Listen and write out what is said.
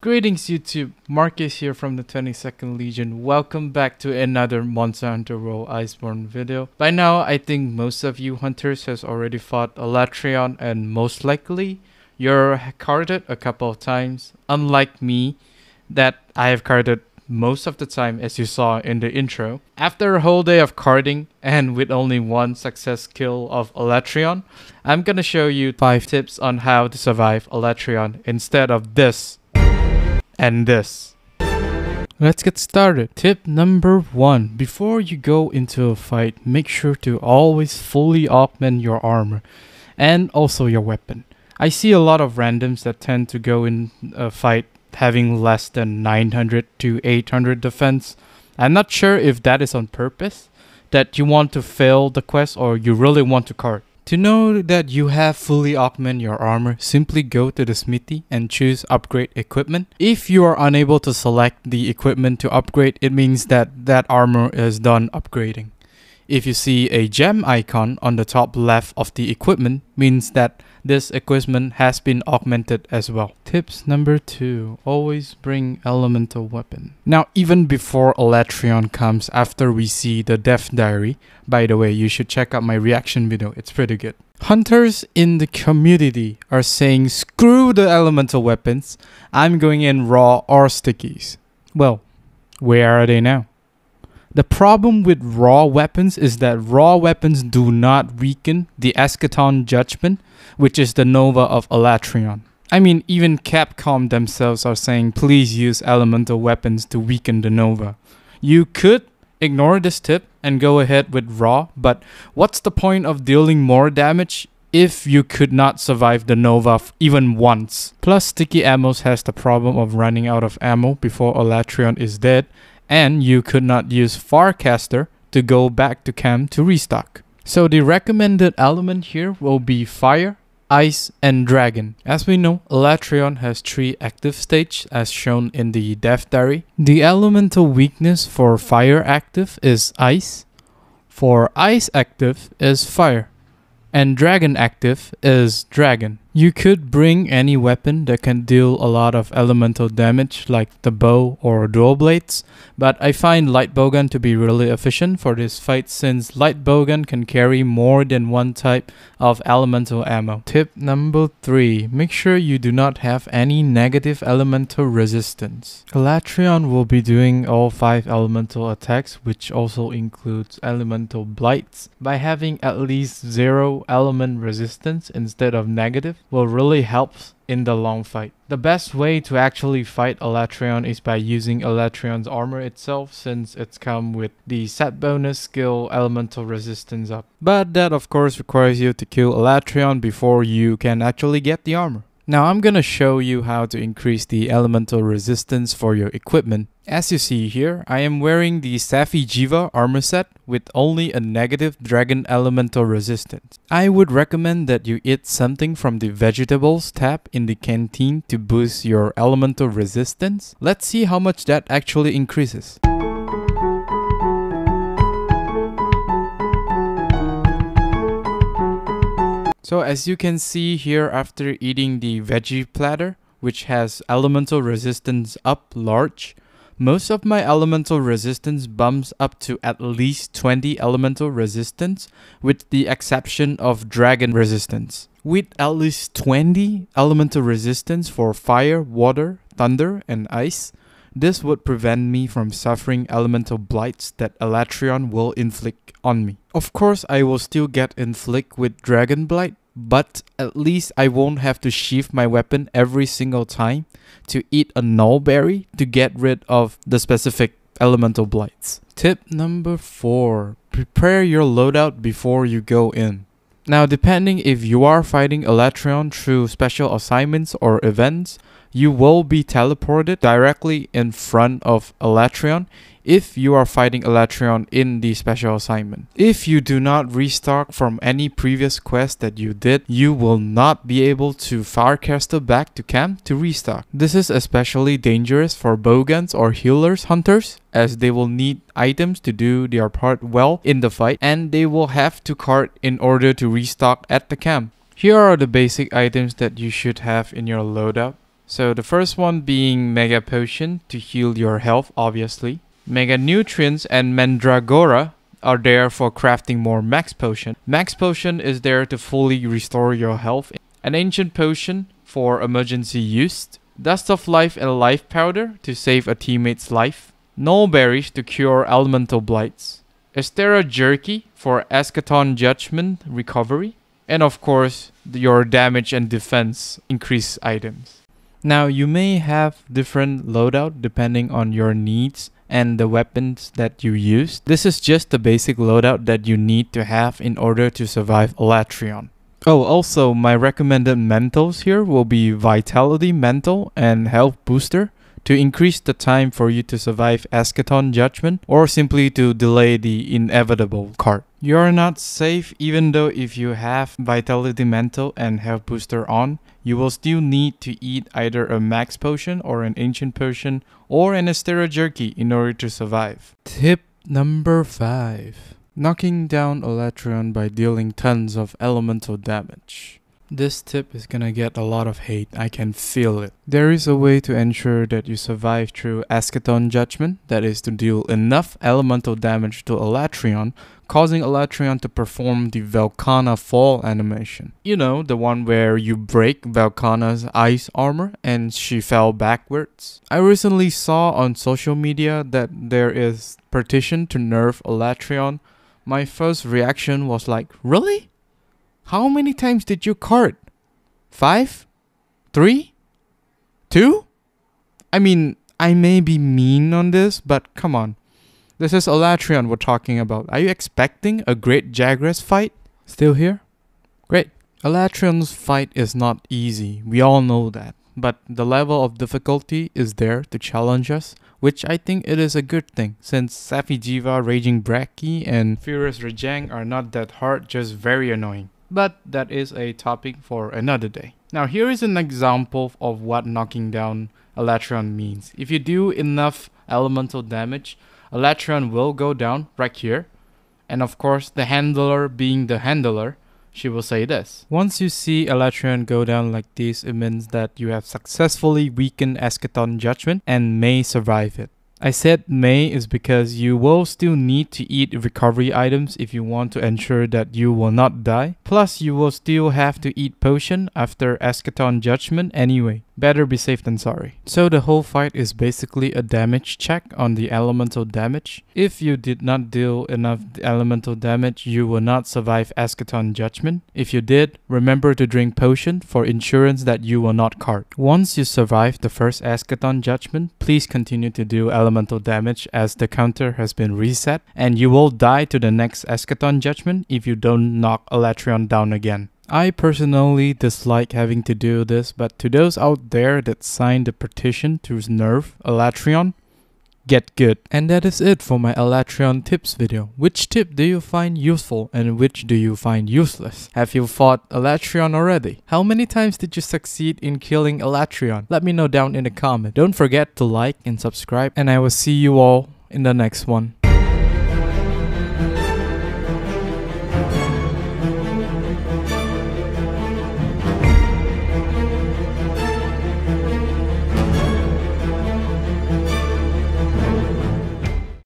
Greetings YouTube, Marcus here from the 22nd Legion. Welcome back to another Monster Hunter World Iceborne video. By now, I think most of you hunters has already fought Alatreon and most likely you're carded a couple of times. Unlike me, that I have carded most of the time as you saw in the intro. After a whole day of carding and with only one success kill of Alatreon, I'm gonna show you 5 tips on how to survive Alatreon instead of this and this. Let's get started. Tip number 1. Before you go into a fight, make sure to always fully augment your armor and also your weapon. I see a lot of randoms that tend to go in a fight having less than 900 to 800 defense. I'm not sure if that is on purpose, that you want to fail the quest or you really want to card. To know that you have fully augmented your armor, simply go to the smithy and choose upgrade equipment. If you are unable to select the equipment to upgrade, it means that that armor is done upgrading. If you see a gem icon on the top left of the equipment, means that this equipment has been augmented as well. Tips number 2. Always bring elemental weapon. Now, even before Alatreon comes after we see the death diary, by the way, you should check out my reaction video, it's pretty good. Hunters in the community are saying screw the elemental weapons, I'm going in raw or stickies. Well, where are they now? The problem with raw weapons is that raw weapons do not weaken the Eschaton Judgment, which is the Nova of Alatreon. I mean, even Capcom themselves are saying please use elemental weapons to weaken the Nova. You could ignore this tip and go ahead with raw, but what's the point of dealing more damage if you could not survive the Nova even once? Plus, Sticky Ammos has the problem of running out of ammo before Alatreon is dead, and you could not use Farcaster to go back to camp to restock. So the recommended element here will be Fire, Ice, and Dragon. As we know, Alatreon has 3 active stages as shown in the death diary. The elemental weakness for Fire active is Ice, for Ice active is Fire, and Dragon active is Dragon. You could bring any weapon that can deal a lot of elemental damage like the bow or dual blades, but I find light bowgun to be really efficient for this fight since light bowgun can carry more than one type of elemental ammo. Tip number 3. Make sure you do not have any negative elemental resistance. Alatreon will be doing all 5 elemental attacks, which also includes elemental blights. By having at least 0 element resistance instead of negative will really help in the long fight. The best way to actually fight Alatreon is by using Alatreon's armor itself, since it's come with the set bonus skill elemental resistance up. But that of course requires you to kill Alatreon before you can actually get the armor. Now I'm gonna show you how to increase the elemental resistance for your equipment. As you see here, I am wearing the Safi Jiva armor set with only a negative dragon elemental resistance. I would recommend that you eat something from the vegetables tab in the canteen to boost your elemental resistance. Let's see how much that actually increases. So as you can see here, after eating the veggie platter, which has elemental resistance up large, most of my elemental resistance bumps up to at least 20 elemental resistance, with the exception of dragon resistance. With at least 20 elemental resistance for fire, water, thunder, and ice, this would prevent me from suffering elemental blights that Alatreon will inflict on me. Of course, I will still get inflict with dragon blight, but at least I won't have to sheath my weapon every single time to eat a null berry to get rid of the specific elemental blights. Tip number 4. Prepare your loadout before you go in. Now, depending if you are fighting Alatreon through special assignments or events, you will be teleported directly in front of Alatreon if you are fighting Alatreon in the special assignment. If you do not restock from any previous quest that you did, you will not be able to Farcaster back to camp to restock. This is especially dangerous for bowguns or healers hunters, as they will need items to do their part well in the fight, and they will have to cart in order to restock at the camp. Here are the basic items that you should have in your loadout. So the first one being Mega Potion to heal your health, obviously. Mega Nutrients and Mandragora are there for crafting more Max Potion. Max Potion is there to fully restore your health. An Ancient Potion for emergency use. Dust of Life and Life Powder to save a teammate's life. Null Berries to cure elemental blights. Estera Jerky for Eschaton Judgment recovery. And of course, your damage and defense increase items. Now you may have different loadout depending on your needs and the weapons that you use. This is just the basic loadout that you need to have in order to survive Alatreon. Oh, also my recommended mentals here will be Vitality Mental and Health Booster to increase the time for you to survive Eschaton Judgment or simply to delay the inevitable card. You're not safe even though if you have Vitality Mental and Health Booster on, you will still need to eat either a Max Potion or an Ancient Potion or an Estera Jerky in order to survive. Tip number 5. Knocking down Alatreon by dealing tons of elemental damage. This tip is gonna get a lot of hate, I can feel it. There is a way to ensure that you survive through Eschaton Judgment, that is to deal enough elemental damage to Alatreon, causing Alatreon to perform the Velkhana Fall animation. You know, the one where you break Velkhana's ice armor and she fell backwards. I recently saw on social media that there is petition to nerf Alatreon. My first reaction was like, really? How many times did you card? 5? 3? 2? I mean, I may be mean on this, but come on. This is Alatreon we're talking about. Are you expecting a great Jagras fight? Still here? Great. Alatreon's fight is not easy. We all know that. But the level of difficulty is there to challenge us, which I think it is a good thing, since Safijiva, Raging Bracky, and Furious Rajang are not that hard, just very annoying. But that is a topic for another day. Now here is an example of what knocking down Alatreon means. If you do enough elemental damage, Alatreon will go down right here. And of course, the handler being the handler, she will say this. Once you see Alatreon go down like this, it means that you have successfully weakened Eschaton Judgment and may survive it. I said may is because you will still need to eat recovery items if you want to ensure that you will not die. Plus, you will still have to eat potion after Eschaton Judgment anyway. Better be safe than sorry. So the whole fight is basically a damage check on the elemental damage. If you did not deal enough elemental damage, you will not survive Eschaton Judgment. If you did, remember to drink potion for insurance that you will not card. Once you survive the first Eschaton Judgment, please continue to do elemental damage as the counter has been reset, and you will die to the next Eschaton Judgment if you don't knock Alatreon down again. I personally dislike having to do this, but to those out there that signed the petition to nerf Alatreon, get good. And that is it for my Alatreon tips video. Which tip do you find useful and which do you find useless? Have you fought Alatreon already? How many times did you succeed in killing Alatreon? Let me know down in the comment. Don't forget to like and subscribe, and I will see you all in the next one.